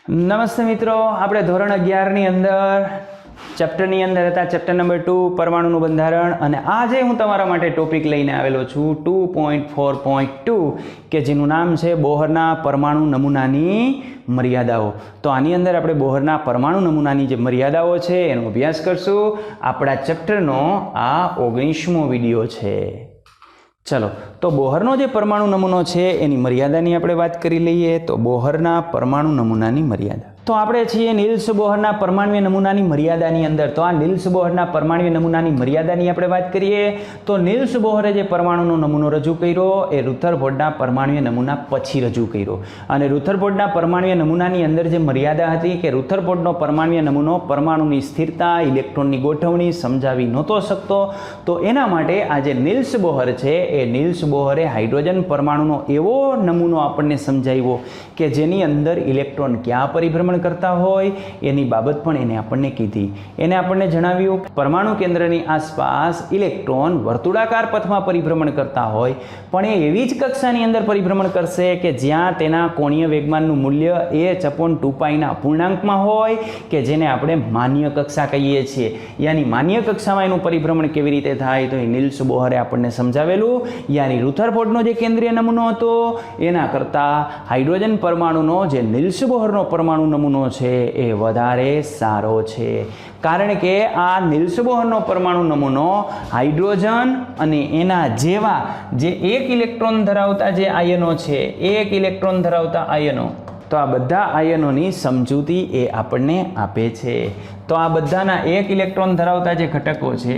નમસ્તે મિત્રો, આપણે ધોરણ 11ની અંદર ચેપ્ટરની અંદર હતા ચેપ્ટર નંબર 2 પરમાણુનું બંધારણ, અને આજે હું તમારા માટે ટોપિક લઈને આવેલો છું 2.4.2 કે જેનું નામ છે બોહરના પરમાણુ નમૂનાની મર્યાદાઓ. તો આની અંદર આપણે બોહરના પરમાણુ નમૂનાની જે મર્યાદાઓ છે એનો અભ્યાસ કરશું. આપણા ચેપ્ટરનો આ 19મો વિડીયો છે. ચલો, તો બોહરનો જે પરમાણુ નમૂનો છે એની મર્યાદાની આપણે વાત કરી લઈએ. તો બોહરના પરમાણુ નમૂનાની મર્યાદા, તો આપણે છીએ નિલ્સ બોહરના પરમાણ્વીય નમૂનાની મર્યાદાની અંદર. તો આ નિલ્સ બોહરના પરમાણ્વીય નમૂનાની મર્યાદાની આપણે વાત કરીએ તો નિલ્સ બોહરે જે પરમાણુનો નમૂનો રજૂ કર્યો એ રુથરફોર્ડના પરમાણ્વીય નમૂના પછી રજૂ કર્યો. અને રુથરફોર્ડના પરમાણ્વીય નમૂનાની અંદર જે મર્યાદા હતી કે રુથરફોર્ડનો પરમાણ્વીય નમૂનો પરમાણુની સ્થિરતા, ઇલેક્ટ્રોનની ગોઠવણી સમજાવી નહોતો શકતો. તો એના માટે આ જે નિલ્સ બોહર છે એ નિલ્સ બોહરે હાઇડ્રોજન પરમાણુનો એવો નમૂનો આપણને સમજાવ્યો કે જેની અંદર ઇલેક્ટ્રોન ક્યાં પરિભ્રમણ કરતા હોય એની બાબત પણ એને આપણને કીધી. એને આપણને જણાવ્યું પરમાણુ કેન્દ્રની આસપાસ ઇલેક્ટ્રોન વર્તુળાકાર પથમાં પરિભ્રમણ કરતા હોય, પણ એ એવી જ કક્ષાની અંદર પરિભ્રમણ કરશે કે જ્યાં તેના કોણીય વેગમાનનું મૂલ્ય h/2πના અપૂર્ણાંકમાં હોય કે જેને આપણે માન્ય કક્ષા કહીએ છીએ. યાની માન્ય કક્ષામાં એનું પરિભ્રમણ કેવી રીતે થાય તો એ નિલ્સ બોહરે આપણને સમજાવેલું. યાની રુથરફોર્ડનો જે કેન્દ્રીય નમૂનો હતો એના કરતાં હાઇડ્રોજન પરમાણુનો જે નિલ્સ બોહરનો પરમાણુ નમૂનો છે એ વધારે સારો છે. કારણ કે આ નિલ્સ બોહરનો પરમાણુ નમૂનો હાઇડ્રોજન અને એના જેવા જે એક ઇલેક્ટ્રોન ધરાવતા જે આયનો છે, એક ઇલેક્ટ્રોન ધરાવતા આયનો, તો આ બધા આયનોની સમજૂતી એ આપણને આપે છે. તો આ બધાના એક ઇલેક્ટ્રોન ધરાવતા જે ઘટકો છે,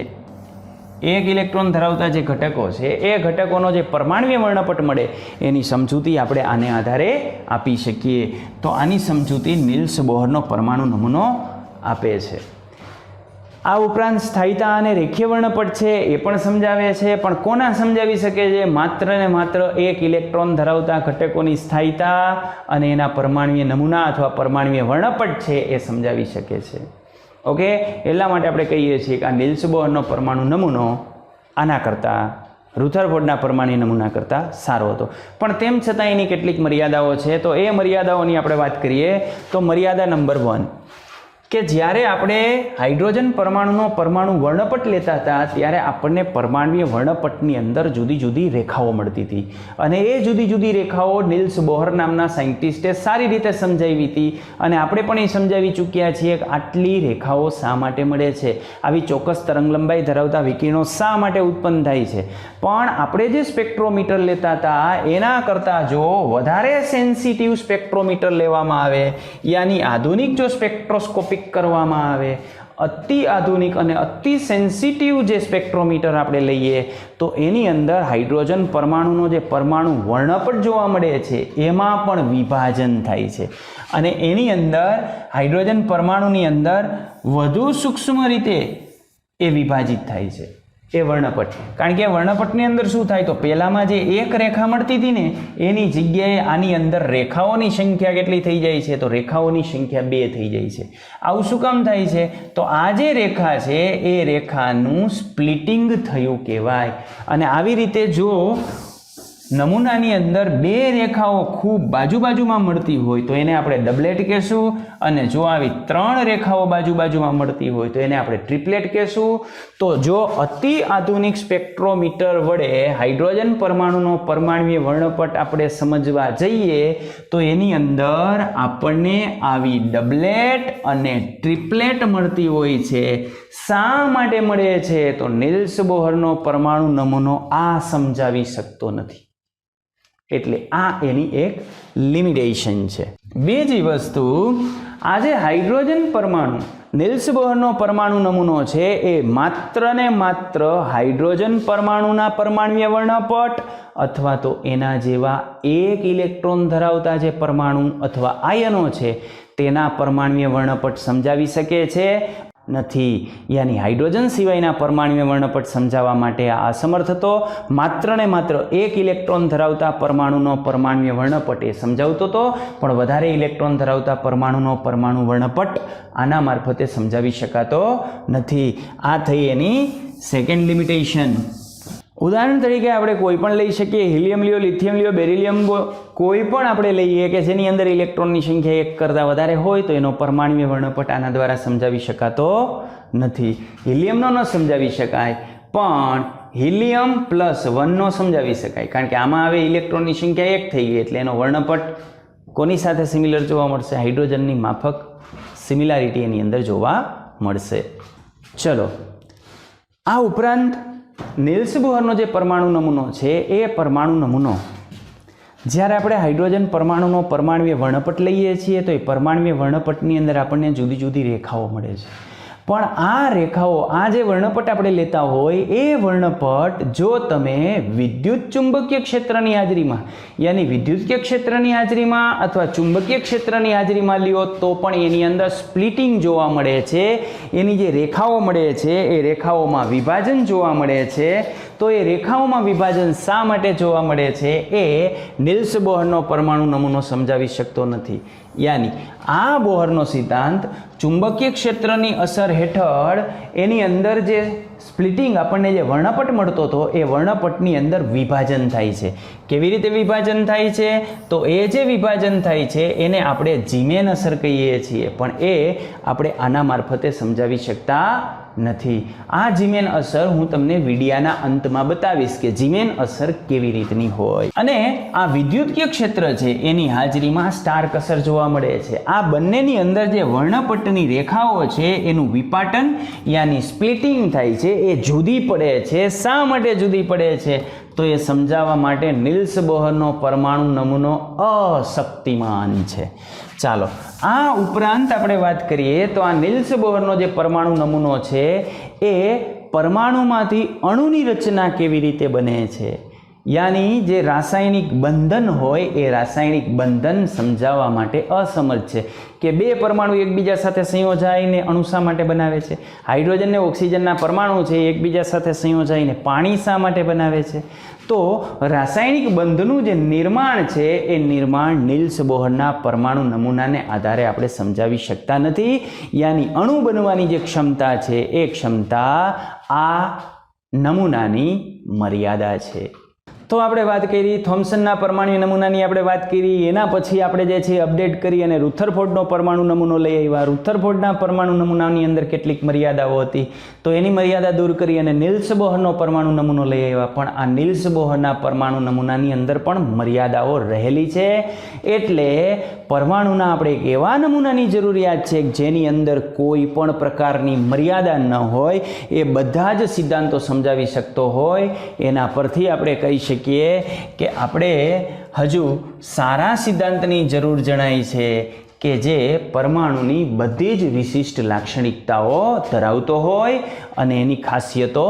એક ઇલેક્ટ્રોન ધરાવતા જે ઘટકો છે એ ઘટકોનો જે પરમાણ્વીય વર્ણપટ મળે એની સમજૂતી આપણે આને આધારે આપી શકીએ. તો આની સમજૂતી નિલ્સ બોહરનો પરમાણુ નમૂનો આપે છે. આ ઉપરાંત સ્થાયિતા અને રેખીય વર્ણપટ છે એ પણ સમજાવે છે. પણ કોના સમજાવી શકે છે? માત્ર ને માત્ર એક ઇલેક્ટ્રોન ધરાવતા ઘટકોની સ્થાયિતા અને એના પરમાણ્વીય નમૂના અથવા પરમાણ્વીય વર્ણપટ છે એ સમજાવી શકે છે. ઓકે, એટલા માટે આપણે કહીએ છીએ કે આ નિલ્સ બોહરનો પરમાણુ નમૂનો આના કરતાં, રુથરફોર્ડના પરમાણુ નમૂના કરતાં સારો હતો. પણ તેમ છતાં એની કેટલીક મર્યાદાઓ છે. તો એ મર્યાદાઓની આપણે વાત કરીએ તો મર્યાદા નંબર 1 કે જ્યારે આપણે હાઇડ્રોજન પરમાણુનો પરમાણુ વર્ણપટ લેતા હતા ત્યારે આપણને પરમાણ્વીય વર્ણપટની અંદર જુદી જુદી રેખાઓ મળતી હતી. અને એ જુદી જુદી રેખાઓ નિલ્સ બોહર નામના સાયન્ટિસ્ટે સારી રીતે સમજાવી હતી. અને આપણે પણ એ સમજાવી ચૂક્યા છીએ કે આટલી રેખાઓ શા માટે મળે છે, આવી ચોક્કસ તરંગલંબાઈ ધરાવતા વિકિરણો શા માટે ઉત્પન્ન થાય છે. પણ આપણે જે સ્પેક્ટ્રોમીટર લેતા હતા એના કરતાં જો વધારે સેન્સિટિવ સ્પેક્ટ્રોમીટર લેવામાં આવે, યાની આધુનિક જો સ્પેક્ટ્રોસ્કોપિક કરવામાં આવે, અતિ આધુનિક અને અતિ સેન્સિટિવ જે સ્પેક્ટ્રોમીટર આપણે લઈએ તો એની અંદર હાઇડ્રોજન પરમાણુનો જે પરમાણુ વર્ણપટ જોવા મળે છે એમાં પણ વિભાજન થાય છે. અને એની અંદર હાઇડ્રોજન પરમાણુની અંદર વધુ સૂક્ષ્મ રીતે એ વિભાજિત થાય છે એ વર્ણપટ. કારણ કે વર્ણપટની અંદર શું થાય તો પહેલામાં જે એક રેખા મળતી હતી ને એની જગ્યાએ આની અંદર રેખાઓની સંખ્યા કેટલી થઈ જાય છે તો રેખાઓની સંખ્યા 2 થઈ જાય છે. આવું શું કામ થાય છે તો આ જે રેખા છે એ રેખાનું સ્પ્લિટિંગ થયું કહેવાય. અને આવી રીતે જો નમૂનાની અંદર 2 રેખાઓ ખૂબ બાજુમાં મળતી હોય તો એને આપણે ડબલેટ કહેશું. અને જો આવી 3 રેખાઓ બાજુમાં મળતી હોય તો એને આપણે ટ્રિપલેટ કહેશું. તો જો અતિ આધુનિક સ્પેક્ટ્રોમીટર વડે હાઇડ્રોજન પરમાણુનો પરમાણ્વીય વર્ણપટ આપણે સમજવા જઈએ તો એની અંદર આપણને આવી ડબલેટ અને ટ્રિપલેટ મળતી હોય છે. શા માટે મળે છે તો નિલ્સ બોહરનો પરમાણુ નમૂનો આ સમજાવી શકતો નથી. એટલે આ એની એક લિમિટેશન છે. બીજી વસ્તુ, આજે હાઇડ્રોજન પરમાણુ નિલ્સ બોહરનો પરમાણુ નમૂનો છે એ માત્ર ને માત્ર હાઇડ્રોજન પરમાણુના પરમાણ્વીય વર્ણપટ અથવા તો એના જેવા એક ઇલેક્ટ્રોન ધરાવતા જે પરમાણુ અથવા આયનો છે તેના પરમાણ્વીય વર્ણપટ સમજાવી શકે છે નથી. યાની હાઇડ્રોજન સિવાયના પરમાણ્વીય વર્ણપટ સમજાવવા માટે આ અસમર્થ હતો. માત્ર ને માત્ર એક ઇલેક્ટ્રોન ધરાવતા પરમાણુનો પરમાણ્વીય વર્ણપટ એ સમજાવતો હતો, પણ વધારે ઇલેક્ટ્રોન ધરાવતા પરમાણુનો પરમાણુ વર્ણપટ આના મારફતે સમજાવી શકાતો નથી. આ થઈ એની સેકન્ડ લિમિટેશન. ઉદાહરણ તરીકે આપણે કોઈ પણ લઈ શકીએ, હિલિયમ લ્યો, લિથિયમ લ્યો, બેરિલિયમ, કોઈ પણ આપણે લઈએ કે જેની અંદર ઇલેક્ટ્રોનની સંખ્યા 1 કરતાં વધારે હોય તો એનો પરમાણ્વીય વર્ણપટ આના દ્વારા સમજાવી શકાતો નથી. હિલિયમનો ન સમજાવી શકાય, પણ હિલિયમ +1 નો સમજાવી શકાય, કારણ કે આમાં હવે ઇલેક્ટ્રોનની સંખ્યા 1 થઈ ગઈ એટલે એનો વર્ણપટ કોની સાથે સિમિલર જોવા મળશે? હાઇડ્રોજનની માફક સિમિલારિટી એની અંદર જોવા મળશે. ચલો, આ ઉપરાંત નીલ્સ બોહરનો જે પરમાણુ નમૂનો છે એ પરમાણુ નમૂનો જ્યારે આપણે હાઇડ્રોજન પરમાણુનો પરમાણ્વીય વર્ણપટ લઈએ છીએ તો એ પરમાણ્વીય વર્ણપટની અંદર આપણને જુદી જુદી રેખાઓ મળે છે. પણ આ રેખાઓ, આ જે વર્ણપટ આપણે લેતા હોય એ વર્ણપટ જો તમે વિદ્યુત ચુંબકીય ક્ષેત્રની હાજરીમાં, યાની વિદ્યુતીય ક્ષેત્રની હાજરીમાં અથવા ચુંબકીય ક્ષેત્રની હાજરીમાં લ્યો તો પણ એની અંદર સ્પ્લિટિંગ જોવા મળે છે. એની જે રેખાઓ મળે છે એ રેખાઓમાં વિભાજન જોવા મળે છે. તો એ રેખાઓમાં વિભાજન શા માટે જોવા મળે છે એ નીલ્સ બોહરનો પરમાણુ નમૂનો સમજાવી શકતો નથી. યાની આ બોહરનો સિદ્ધાંત ચુંબકીય ક્ષેત્રની અસર હેઠળ એની અંદર જે સ્પ્લિટિંગ આપણને જે વર્ણપટ મળતો હતો એ વર્ણપટની અંદર વિભાજન થાય છે. કેવી રીતે વિભાજન થાય છે? તો એ જે વિભાજન થાય છે એને આપણે જીમેન અસર કહીએ છીએ, પણ એ આપણે આના મારફતે સમજાવી શકતા નથી. આ જીમેન અસર હું તમને વિડિયાના અંતમાં બતાવીશ કે જીમેન અસર કેવી રીતની હોય. અને આ વિદ્યુતીય ક્ષેત્ર છે એની હાજરીમાં સ્ટાર્ક અસર જોવા મળે છે. આ બંનેની અંદર જે વર્ણપટની રેખાઓ છે એનું વિપાટન યાની સ્પ્લિટિંગ થાય છે એ જુદી પડે છે. શા માટે જુદી પડે છે? તો એ સમજાવવા માટે નીલ્સ બોહરનો પરમાણુ નમૂનો અશક્તિમાન છે. ચાલો, આ ઉપરાંત આપણે વાત કરીએ તો આ નીલ્સ બોહરનો જે પરમાણુ નમૂનો છે એ પરમાણુમાંથી અણુની રચના કેવી રીતે બને છે, યાની જે રાસાયણિક બંધન હોય એ રાસાયણિક બંધન સમજાવવા માટે અસમર્થ છે. કે બે પરમાણુ એકબીજા સાથે સંયોજાઈને અણુ શા માટે બનાવે છે? હાઇડ્રોજન ને ઓક્સિજનના પરમાણુ છે એકબીજા સાથે સંયોજાઈને પાણી શા માટે બનાવે છે? તો રાસાયણિક બંધનું જે નિર્માણ છે એ નિર્માણ નીલ્સ બોહરના પરમાણુ નમૂનાને આધારે આપણે સમજાવી શકતા નથી. યાની અણુ બનવાની જે ક્ષમતા છે એ ક્ષમતા આ નમૂનાની મર્યાદા છે. તો આપણે વાત કરી થોમ્સનના પરમાણુ નમૂનાની, આપણે વાત કરી. એના પછી આપણે જે છે અપડેટ કરી અને રુથરફોર્ડનો પરમાણુ નમૂનો લઈ આવ્યા. રુથરફોર્ડના પરમાણુ નમૂનાની અંદર કેટલીક મર્યાદાઓ હતી તો એની મર્યાદા દૂર કરી અને નીલ્સ બોહરનો પરમાણુ નમૂનો લઈ આવ્યા. પણ આ નીલ્સ બોહરના પરમાણુ નમૂનાની અંદર પણ મર્યાદાઓ રહેલી છે. એટલે પરમાણુના આપણે એક એવા નમૂનાની જરૂરિયાત છે જેની અંદર કોઈ પણ પ્રકારની મર્યાદા ન હોય, એ બધા જ સિદ્ધાંતો સમજાવી શકતો હોય. એના પરથી આપણે કહી શકીએ કે આપણે હજુ સારા સિદ્ધાંતની જરૂર જણાય છે કે જે પરમાણુની બધી જ વિશિષ્ટ લાક્ષણિકતાઓ ધરાવતો હોય અને એની ખાસિયતો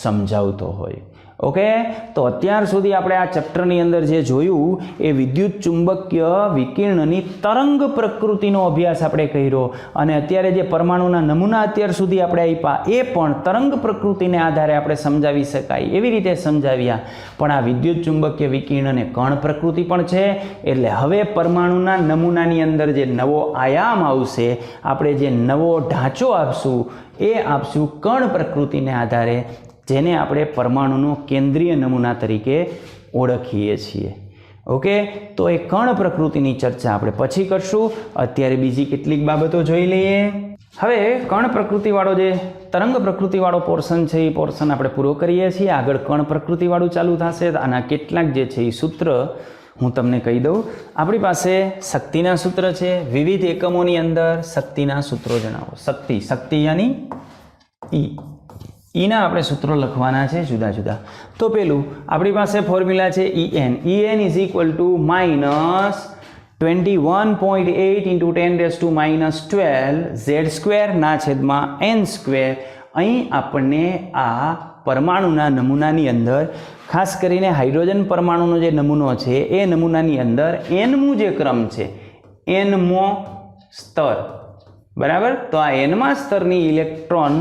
સમજાવતો હોય. ઓકે, તો અત્યાર સુધી આપણે આ ચેપ્ટરની અંદર જે જોયું એ વિદ્યુત ચુંબકીય વિકિરણની તરંગ પ્રકૃતિનો અભ્યાસ આપણે કર્યો. અને અત્યારે જે પરમાણુના નમૂના અત્યાર સુધી આપણે આપ્યા એ પણ તરંગ પ્રકૃતિને આધારે આપણે સમજાવી શકાય એવી રીતે સમજાવ્યા. પણ આ વિદ્યુત ચુંબકીય વિકિરણ અને કણ પ્રકૃતિ પણ છે. એટલે હવે પરમાણુના નમૂનાની અંદર જે નવો આયામ આવશે, આપણે જે નવો ઢાંચો આપશું એ આપશું કણ પ્રકૃતિને આધારે, જેને આપણે પરમાણુનો કેન્દ્રીય નમૂના તરીકે ઓળખીએ છીએ. ઓકે, તો એ કણ પ્રકૃતિની ચર્ચા આપણે પછી કરશું. અત્યારે બીજી કેટલીક બાબતો જોઈ લઈએ. હવે કણ પ્રકૃતિવાળો જે તરંગ પ્રકૃતિવાળો પોર્શન છે એ પોર્શન આપણે પૂરો કરીએ છીએ. આગળ કણ પ્રકૃતિવાળું ચાલુ થશે. આના કેટલાક જે છે એ સૂત્ર હું તમને કહી દઉં. આપણી પાસે શક્તિના સૂત્ર છે. વિવિધ એકમોની અંદર શક્તિના સૂત્રો જણાવો. શક્તિ યાની ઈ, ઈના આપણે સૂત્રો લખવાના છે જુદા જુદા. તો પેલું આપણી પાસે ફોર્મ્યુલા છે En. En is equal to -21.8 × 10⁻12 Z²/n². અહીં આપણને આ પરમાણુના નમૂનાની અંદર ખાસ કરીને હાઇડ્રોજન પરમાણુનો જે નમૂનો છે એ નમૂનાની અંદર nમો જે ક્રમ છે, nમો સ્તર, બરાબર. તો આ nમા સ્તરની ઇલેક્ટ્રોન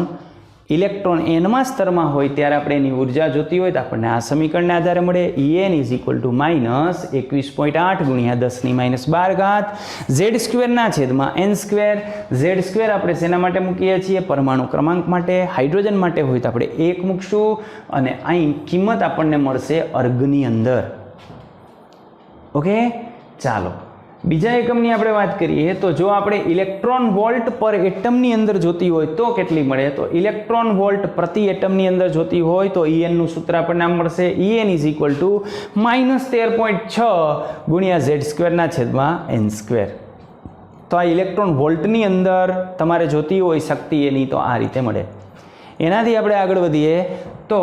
ઇલેક્ટ્રોન એનમાં સ્તરમાં હોય ત્યારે આપણે એની ઉર્જા જોતી હોય તો આપણને આ સમીકરણના આધારે મળે En ઇઝ ઇક્વલ ટુ -21.8 ગુણ્યા 10⁻12 ઝેડ સ્ક્વેરના છેદમાં n સ્ક્વેર. ઝેડ સ્ક્વેર આપણે શેના માટે મૂકીએ છીએ? પરમાણુ ક્રમાંક માટે. હાઇડ્રોજન માટે હોય તો આપણે 1 મૂકશું અને અહીં કિંમત આપણને મળશે અર્ગની અંદર. ઓકે, ચાલો બીજા એકમની આપણે વાત કરીએ તો જો આપણે ઇલેક્ટ્રોન વોલ્ટ પર એટમની અંદર જોતી હોય તો કેટલી મળે? તો ઇલેક્ટ્રોન વોલ્ટ પ્રતિ એટમની અંદર જોતી હોય તો En નું સૂત્ર આપણને આમ મળશે En ઇઝ ઇક્વલ ટુ -13.6 ગુણ્યા ઝેડ સ્ક્વેરના છેદમાં n સ્ક્વેર. તો આ ઇલેક્ટ્રોન વોલ્ટની અંદર તમારે જોતી હોય શક્તિ એની તો આ રીતે મળે. એનાથી આપણે આગળ વધીએ તો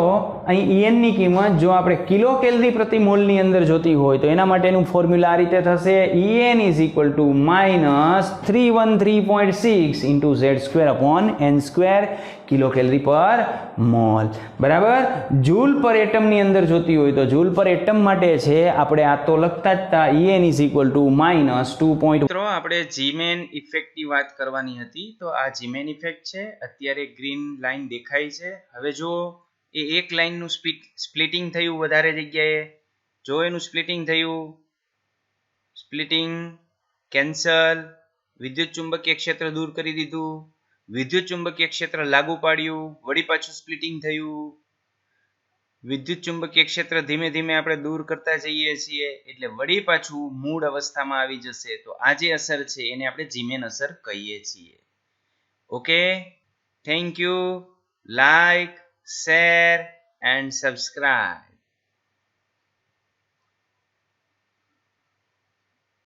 અહીં En ની કિંમત જો આપણે કિલો કેલરી પ્રતિ મોલની અંદર જોતી હોય તો એના માટેનું ફોર્મ્યુલા આ રીતે થશે En is equal to -313.6 into Z square upon n square kilo calorie પર મોલ. બરાબર. જૂલ પર એટમની અંદર જોતી હોય તો જૂલ પર એટમ માટે છે આપણે આ તો લખતા જ હતા En ઇઝ ઇક્વલ ટુ -2. મિત્રો આપણે જીમેન ઇફેક્ટની વાત કરવાની હતી તો આ જીમેન ઇફેક્ટ છે. અત્યારે ગ્રીન લાઈન દેખાય છે. હવે જો એ એક લાઈનનું સ્પ્લિટિંગ થયું વધારે જગ્યાએ, જો એનું સ્પ્લિટિંગ થયું, સ્પ્લિટિંગ કેન્સલ, વિદ્યુત ચુંબકીય ક્ષેત્ર દૂર કરી દીધું, વિદ્યુત ચુંબકીય ક્ષેત્ર લાગુ પાડ્યું, વળી પાછું સ્પ્લિટિંગ થયું, વિદ્યુત ચુંબકીય ક્ષેત્ર ધીમે ધીમે આપણે દૂર કરતા જઈએ છીએ એટલે વળી પાછું મૂળ અવસ્થામાં આવી જશે. તો આ જે અસર છે એને આપણે જીમેન અસર કહીએ છીએ. Okay, thank you. Like, share and subscribe.